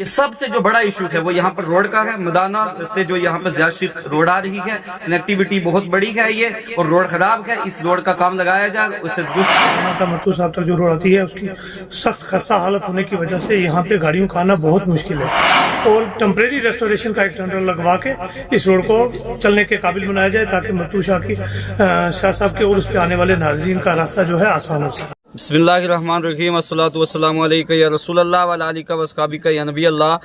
کہ سب سے جو بڑا ایشو ہے وہ یہاں پر روڈ کا ہے. مدانہ سے جو یہاں پر زیادہ شریف روڈ آ رہی ہے, کنیکٹیویٹی بہت بڑی ہے یہ, اور روڈ خراب ہے. اس روڈ کا کام لگایا جائے, اسے درست. متو صاحب تک جو روڈ آتی ہے اس کی سخت خستہ حالت ہونے کی وجہ سے یہاں پہ گاڑیوں کا آنا بہت مشکل ہے, اور ٹیمپریری ریسٹوریشن کا ایک ٹینڈر لگوا کے اس روڈ کو چلنے کے قابل بنایا جائے تاکہ متو شاہ صاحب کے اور اس پہ آنے والے ناظرین کا راستہ جو ہے آسان ہو سکے. بسم اللہ الرحمن الرحیم. الصلاۃ والسلام علیکہ یا رسول اللہ وعلی آلہ واصحابہ یا نبی اللہ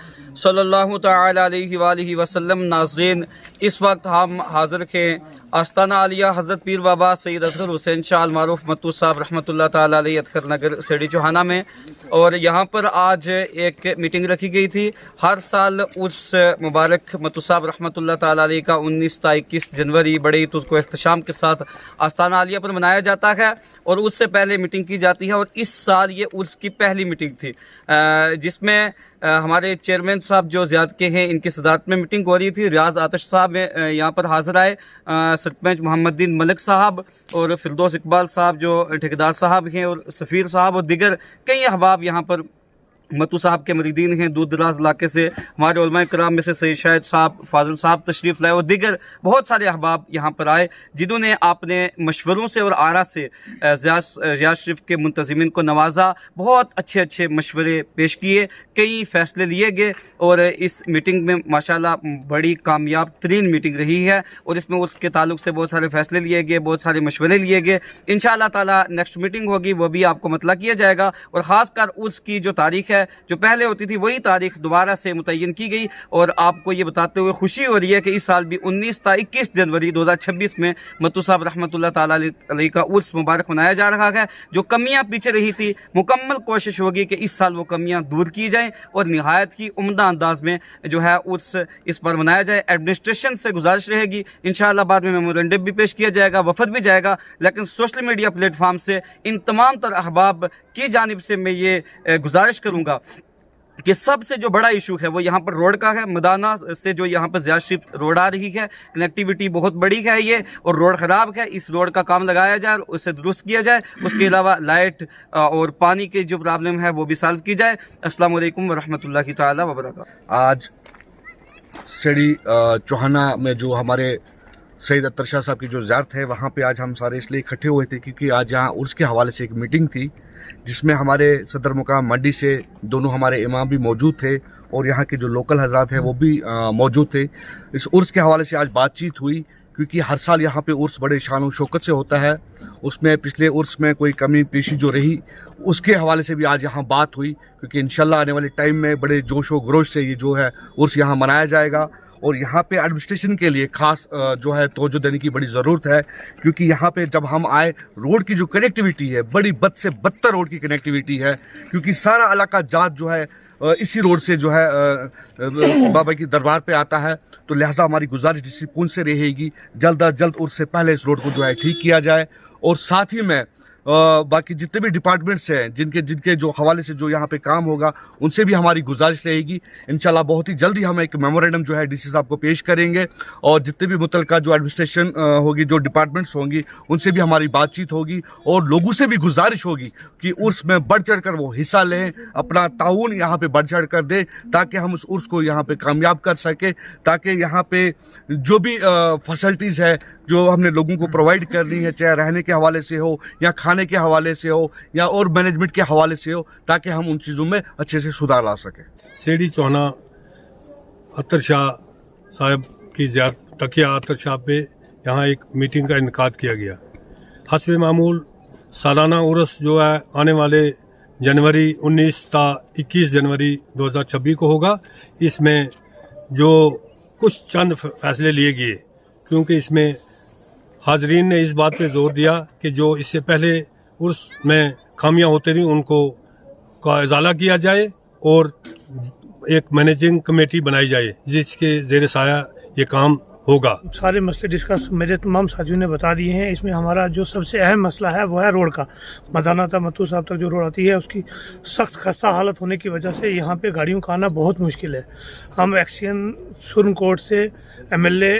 صلی اللہ تعالی علیہ وآلہ وسلم. ناظرین, اس وقت ہم حاضر ہیں آستانہ عالیہ حضرت پیر بابا سید اطہر حسین شاہ المعروف متو صاحب رحمۃ اللہ تعالی علیہ اطہر نگر سیڑھی چوہانہ میں, اور یہاں پر آج ایک میٹنگ رکھی گئی تھی. ہر سال عرس مبارک متو صاحب رحمۃ اللہ تعالی علیہ کا 19 تا 21 جنوری بڑے ہی تجھ کو اختتام کے ساتھ آستانہ عالیہ پر منایا جاتا ہے, اور اس سے پہلے میٹنگ کی جاتی ہے. اور اس سال یہ عرس کی پہلی میٹنگ تھی جس میں ہمارے چیئرمین صاحب جو زیاد کے ہیں ان کی صدارت میں میٹنگ ہو رہی تھی. ریاض آتش صاحب یہاں پر حاضر آئے, سرپنچ محمد دین ملک صاحب اور فردوس اقبال صاحب جو ٹھیکیدار صاحب ہیں, اور سفیر صاحب, اور دیگر کئی احباب یہاں پر متو صاحب کے مریدین ہیں. دور دراز علاقے سے ہمارے علماء کرام میں سے سید شاہد صاحب, فاضل صاحب تشریف لائے, اور دیگر بہت سارے احباب یہاں پر آئے جنہوں نے اپنے مشوروں سے اور آراء سے ریاض شریف کے منتظمین کو نوازا. بہت اچھے اچھے مشورے پیش کیے, کئی فیصلے لیے گئے, اور اس میٹنگ میں ماشاءاللہ بڑی کامیاب ترین میٹنگ رہی ہے. اور اس میں اس کے تعلق سے بہت سارے فیصلے لیے گئے, بہت سارے مشورے لیے گئے. انشاءاللہ تعالی نیکسٹ میٹنگ ہوگی, وہ بھی آپ کو مطلع کیا جائے گا. اور خاص کر اس کی جو تاریخ ہے جو پہلے ہوتی تھی وہی تاریخ دوبارہ سے متعین کی گئی. اور آپ کو یہ بتاتے ہوئے خوشی ہو رہی ہے کہ اس سال بھی 19 تا 21 جنوری 2026 میں متو صاحب رحمۃ اللہ تعالی علیہ کا عرس مبارک منایا جا رہا ہے. جو کمیاں پیچھے رہی تھی, مکمل کوشش ہوگی کہ اس سال وہ کمیاں دور کی جائیں اور نہایت ہی عمدہ انداز میں جو ہے عرس اس پر منایا جائے. ایڈمنسٹریشن سے گزارش رہے گی, انشاءاللہ بعد میں میمورنڈم بھی پیش کیا جائے گا, وفد بھی جائے گا, لیکن سوشل میڈیا پلیٹ فارم سے ان تمام تر احباب کی جانب سے میں یہ گزارش کروں گا کہ سب سے جو بڑا ایشو ہے وہ یہاں پر روڈ کا ہے. مدانہ سے جو یہاں پر زیادہ شریف روڈ آ رہی ہے, کنیکٹیویٹی بہت بڑی ہے یہ, اور روڈ خراب ہے. اس روڈ کا کام لگایا جائے, اسے درست کیا جائے. اس کے علاوہ لائٹ اور پانی کی جو پرابلم ہے وہ بھی سالو کی جائے. السلام علیکم ورحمۃ اللہ تعالی وبرکاتہ. آج سیڑھی چوہانہ میں جو ہمارے سید اطہر شاہ صاحب کی جو زیارت ہے, وہاں پہ آج ہم سارے اس لیے اکٹھے ہوئے تھے کیونکہ آج یہاں عرس کے حوالے سے ایک میٹنگ تھی جس میں ہمارے صدر مقام منڈی سے دونوں ہمارے امام بھی موجود تھے, اور یہاں کے جو لوکل حضرات ہیں وہ بھی موجود تھے. اس عرس کے حوالے سے آج بات چیت ہوئی کیونکہ ہر سال یہاں پہ عرس بڑے شان و شوکت سے ہوتا ہے. اس میں پچھلے عرس میں کوئی کمی پیشی جو رہی اس کے حوالے سے بھی آج یہاں بات ہوئی, کیونکہ انشاءاللہ آنے والے ٹائم میں بڑے جوش و خروش سے یہ جو ہے عرس یہاں منایا جائے گا. اور یہاں پہ ایڈمنسٹریشن کے لیے خاص جو ہے توجہ دینے کی بڑی ضرورت ہے, کیونکہ یہاں پہ جب ہم آئے روڈ کی جو کنیکٹیویٹی ہے بڑی بد سے بدتر روڈ کی کنیکٹیویٹی ہے, کیونکہ سارا علاقہ جات جو ہے اسی روڈ سے جو ہے بابا کی دربار پہ آتا ہے. تو لہٰذا ہماری گزارش ڈسٹرکٹ پونچھ سے رہے گی جلد از جلد عرس سے پہلے اس روڈ کو جو ہے ٹھیک کیا جائے. اور ساتھ ہی میں باقی جتنے بھی ڈپارٹمنٹس ہیں جن کے جو حوالے سے جو یہاں پہ کام ہوگا ان سے بھی ہماری گزارش رہے گی. انشاءاللہ بہت ہی جلدی ہم ایک میمورنڈم جو ہے ڈی سی صاحب کو پیش کریں گے, اور جتنے بھی متعلقہ جو ایڈمنسٹریشن ہوگی, جو ڈپارٹمنٹس ہوں گی, ان سے بھی ہماری بات چیت ہوگی, اور لوگوں سے بھی گزارش ہوگی کہ عرس میں بڑھ چڑھ کر وہ حصہ لیں, اپنا تعاون یہاں پہ بڑھ چڑھ کر دیں تاکہ ہم اس عرس کو یہاں پہ کامیاب کر سکیں, تاکہ یہاں پہ جو بھی فیسلٹیز ہے جو ہم نے لوگوں کو پرووائڈ کرنی ہے, چاہے رہنے کے حوالے سے ہو یا کھانے کے حوالے سے ہو یا اور مینجمنٹ کے حوالے سے ہو, تاکہ ہم ان چیزوں میں اچھے سے سدھار لا سکیں. سیڑھی چوہانہ اطہر شاہ صاحب کی زیارت تقیہ اطہر شاہ پہ یہاں ایک میٹنگ کا انعقاد کیا گیا. حسب معمول سالانہ عرس جو ہے آنے والے جنوری 19 تا 21 جنوری 2026 کو ہوگا. اس میں جو کچھ چند فیصلے لیے گئے, کیونکہ اس میں حاضرین نے اس بات پہ زور دیا کہ جو اس سے پہلے عرس میں خامیاں ہوتے رہیں ان کا ازالہ کیا جائے, اور ایک مینیجنگ کمیٹی بنائی جائے جس کے زیر سایہ یہ کام ہوگا. سارے مسئلے ڈسکس میرے تمام ساتھیوں نے بتا دیے ہیں. اس میں ہمارا جو سب سے اہم مسئلہ ہے وہ ہے روڈ کا. مدانہ تا متو صاحب تک جو روڈ آتی ہے اس کی سخت خستہ حالت ہونے کی وجہ سے یہاں پہ گاڑیوں کا آنا بہت مشکل ہے. ہم ایکسین سپریم کورٹ سے ایم ایل اے